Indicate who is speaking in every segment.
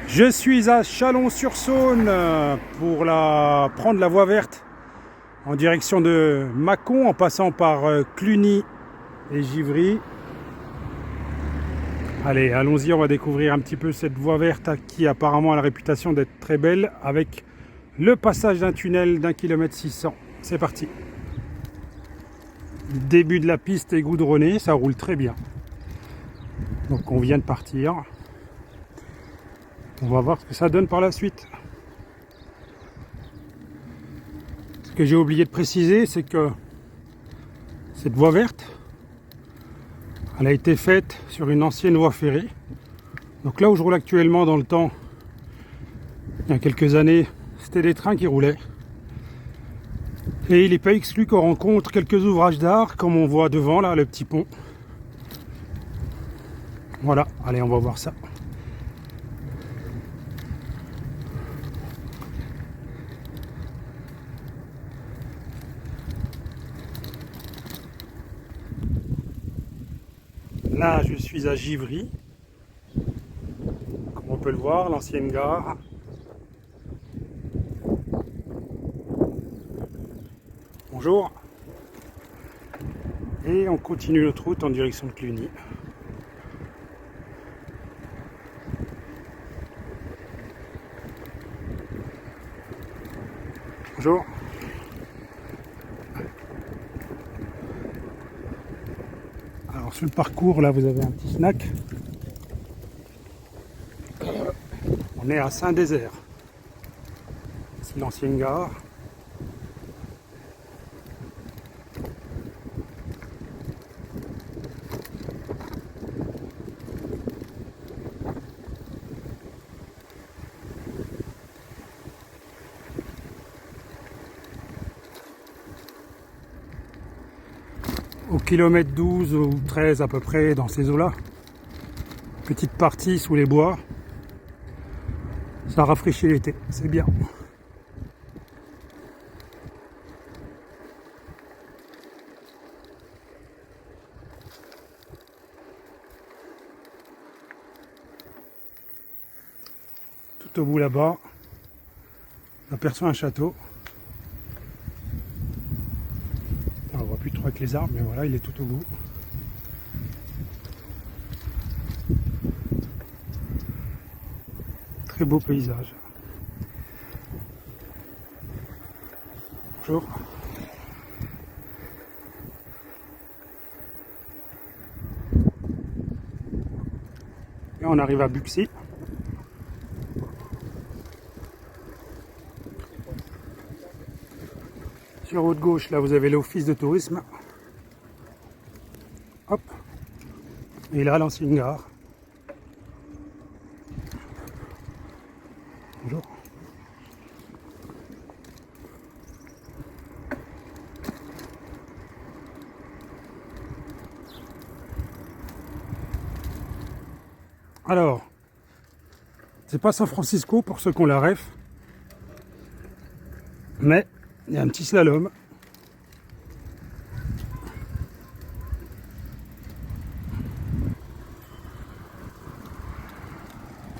Speaker 1: Je suis à Chalon-sur-Saône pour prendre la voie verte en direction de Mâcon en passant par Cluny et Givry. Allez, allons-y, on va découvrir un petit peu cette voie verte qui apparemment a la réputation d'être très belle avec le passage d'un tunnel d'1 km 600. C'est parti. Début de la piste est goudronnée, ça roule très bien. Donc on vient de partir. On va voir ce que ça donne par la suite. Ce que j'ai oublié de préciser, c'est que cette voie verte, elle a été faite sur une ancienne voie ferrée. Donc là où je roule actuellement dans le temps, il y a quelques années, c'était des trains qui roulaient. Et il n'est pas exclu qu'on rencontre quelques ouvrages d'art, comme on voit devant là, le petit pont. Voilà, allez, on va voir ça. Là, je suis à Givry. Comme on peut le voir, l'ancienne gare. Bonjour. Et on continue notre route en direction de Cluny. Bonjour. Alors sur le parcours, là, vous avez un petit snack. On est à Saint-Désert. C'est l'ancienne gare. Au kilomètre 12 ou 13 à peu près, dans ces eaux-là. Petite partie sous les bois. Ça rafraîchit l'été, c'est bien. Tout au bout là-bas, on aperçoit un château. On ne voit plus trop avec les arbres, mais voilà, il est tout au bout. Très beau paysage. Bonjour. Et on arrive à Buxy. Sur votre gauche, là, vous avez l'office de tourisme. Hop. Et là, l'ancienne gare. Bonjour. Alors, c'est pas San Francisco pour ceux qui ont la ref, mais il y a un petit slalom.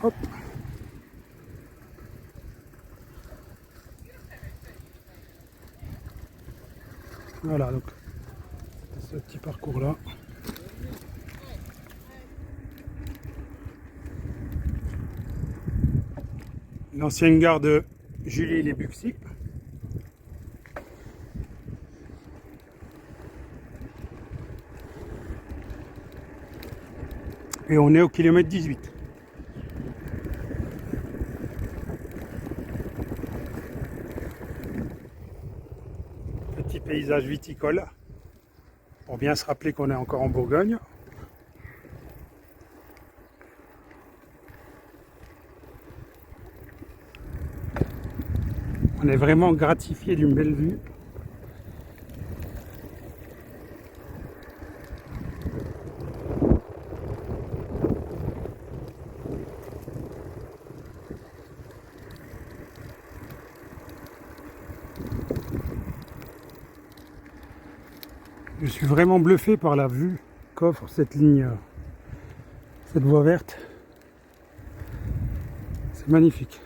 Speaker 1: Hop. Voilà, donc ce petit parcours là. L'ancienne gare de Julie-les-Buxy. Et on est au kilomètre 18. Petit paysage viticole. Pour bien se rappeler qu'on est encore en Bourgogne. On est vraiment gratifié d'une belle vue. Je suis vraiment bluffé par la vue qu'offre cette ligne, cette voie verte. C'est magnifique.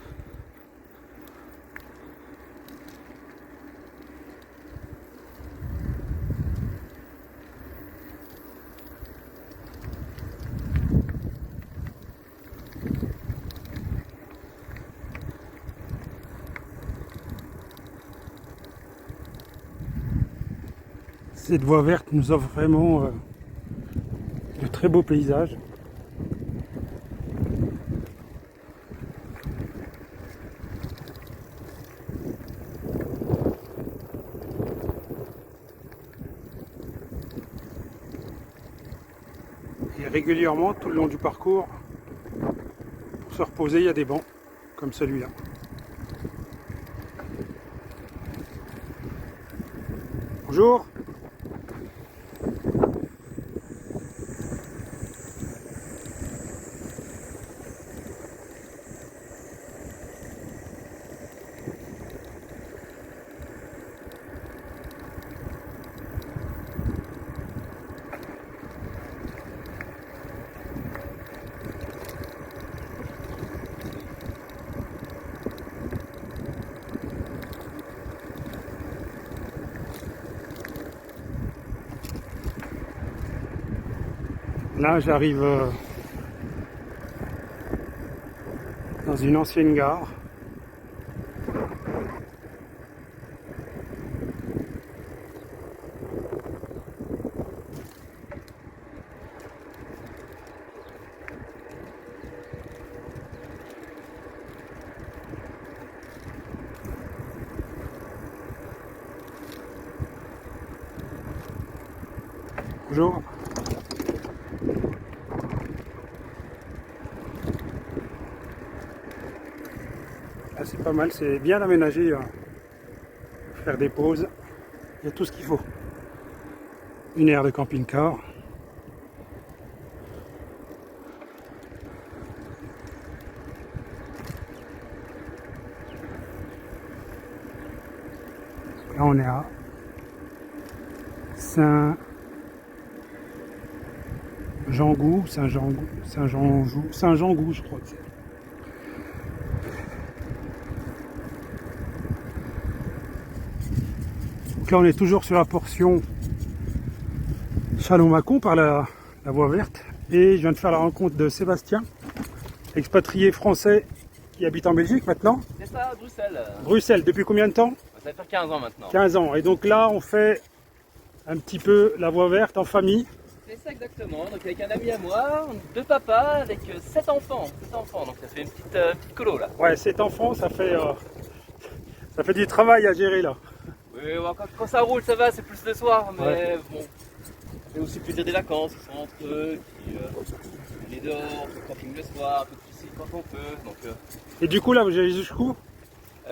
Speaker 1: Cette voie verte nous offre vraiment de très beaux paysages. Et régulièrement, tout le long du parcours, pour se reposer, il y a des bancs comme celui-là. Bonjour. Là, j'arrive dans une ancienne gare. Bonjour. Là, c'est pas mal, c'est bien aménagé. Faire des pauses, il y a tout ce qu'il faut. Une aire de camping-car. Là, on est à Saint-Jean-Gou, Saint-Jean-Gou, je crois que c'est. Donc là, on est toujours sur la portion Châlons-Mâcon par la voie verte. Et je viens de faire la rencontre de Sébastien, expatrié français qui habite en Belgique maintenant.
Speaker 2: C'est ça, Bruxelles.
Speaker 1: Bruxelles, depuis combien de temps?
Speaker 2: Ça va faire 15 ans maintenant.
Speaker 1: 15 ans. Et donc là, on fait un petit peu la voie verte en famille.
Speaker 2: C'est ça exactement. Donc avec un ami à moi, deux papas avec 7 enfants. 7 enfants, donc ça fait une petite colo là.
Speaker 1: Ouais, 7 enfants, ça fait du travail à gérer là.
Speaker 2: Oui, bon, quand ça roule, ça va, c'est plus le soir, mais
Speaker 1: Ouais.
Speaker 2: bon. C'est aussi plaisir des vacances, ils sont entre eux, puis on est dehors, on fait le camping le soir, un peu de piscine quand on peut. Donc,
Speaker 1: Et du coup, là, vous allez jusqu'où?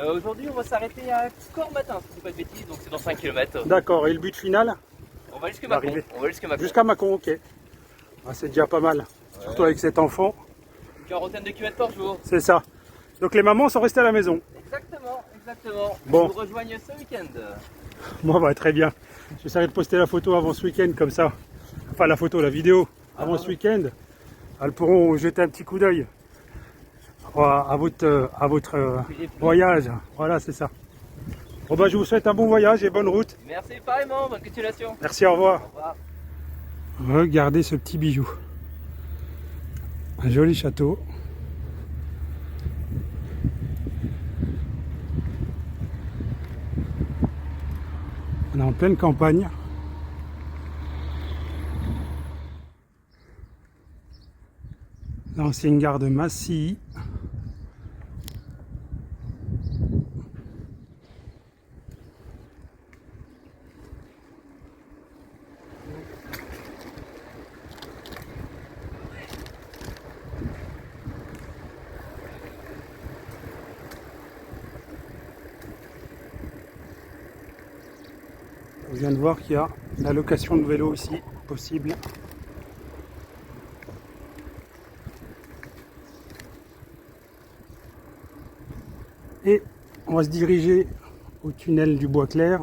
Speaker 2: aujourd'hui, on va s'arrêter à Cormatin, si je ne dis pas de bêtises, donc c'est dans 5 km.
Speaker 1: D'accord, et le but final?
Speaker 2: On va jusqu'à Mâcon.
Speaker 1: Arrivé.
Speaker 2: On va jusqu'à Mâcon.
Speaker 1: Jusqu'à Mâcon, ok. Ah, c'est déjà pas mal, surtout avec cet enfant.
Speaker 2: Une quarantaine de kilomètres par jour.
Speaker 1: C'est ça. Donc les mamans sont restées à la maison.
Speaker 2: Exactement, exactement.
Speaker 1: Bon.
Speaker 2: Ils nous rejoignent ce week-end.
Speaker 1: Bon, bah très bien. J'essaierai de poster la photo avant ce week-end, comme ça. Enfin, la photo, la vidéo, avant ce week-end. Elles pourront jeter un petit coup d'œil à votre voyage. Voilà, c'est ça. Bon, bah, je vous souhaite un bon voyage et bonne route.
Speaker 2: Merci pareillement, bonne continuation.
Speaker 1: Merci, au revoir.
Speaker 2: Au revoir.
Speaker 1: Regardez ce petit bijou. Un joli château. On est en pleine campagne. L'ancienne gare de Massy. Je viens de voir qu'il y a la location de vélo ici possible. Et on va se diriger au tunnel du Bois Clair.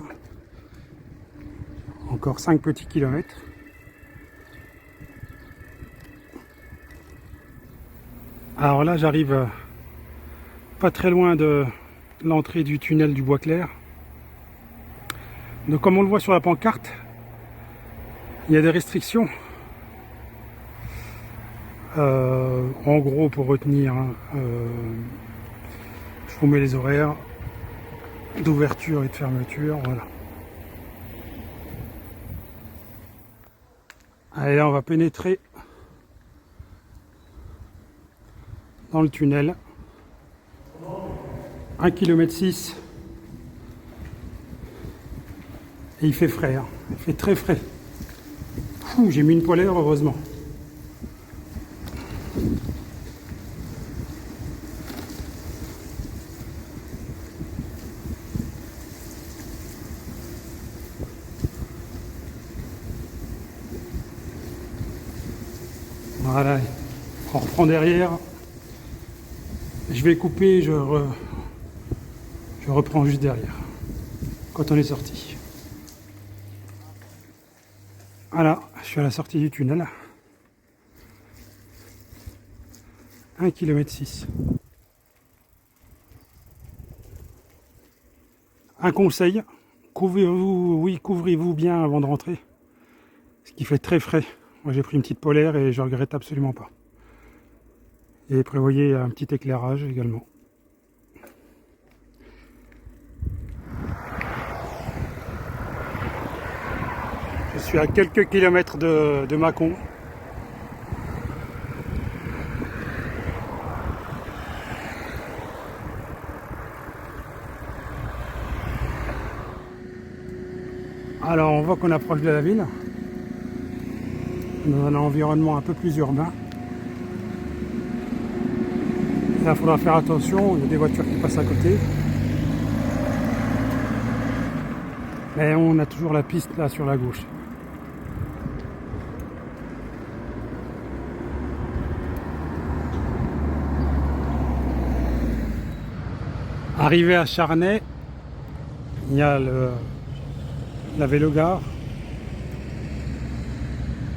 Speaker 1: Encore 5 petits kilomètres. Alors là, j'arrive pas très loin de l'entrée du tunnel du Bois Clair. Donc comme on le voit sur la pancarte, il y a des restrictions. En gros, pour retenir, je vous mets les horaires d'ouverture et de fermeture, voilà. Allez, là on va pénétrer dans le tunnel. 1,6 km. Et il fait frais, hein. Il fait très frais. J'ai mis une poêlère, heureusement. Voilà, on reprend derrière. Je vais couper, je reprends juste derrière, quand on est sorti. Voilà, je suis à la sortie du tunnel. 1,6 km. Un conseil, couvrez-vous bien avant de rentrer, ce qui fait très frais. Moi j'ai pris une petite polaire et je regrette absolument pas. Et prévoyez un petit éclairage également. Je suis à quelques kilomètres de Mâcon. Alors on voit qu'on approche de la ville, dans un environnement un peu plus urbain. Là il faudra faire attention, il y a des voitures qui passent à côté. Mais on a toujours la piste là sur la gauche. Arrivé à Charnay, il y a la vélogare.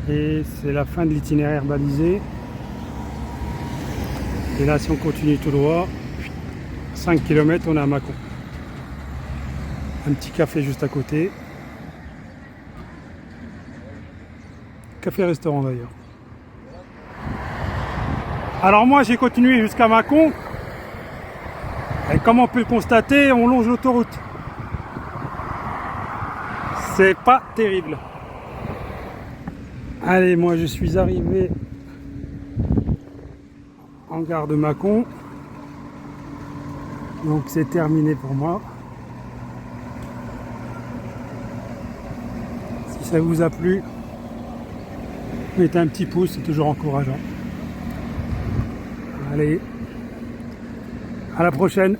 Speaker 1: Et c'est la fin de l'itinéraire balisé. Et là, si on continue tout droit, 5 km, on est à Mâcon. Un petit café juste à côté. Café-restaurant d'ailleurs. Alors moi, j'ai continué jusqu'à Mâcon. Et comme on peut le constater, on longe l'autoroute. C'est pas terrible. Allez, moi je suis arrivé en gare de Mâcon. Donc c'est terminé pour moi. Si ça vous a plu, mettez un petit pouce, c'est toujours encourageant. Allez, à la prochaine.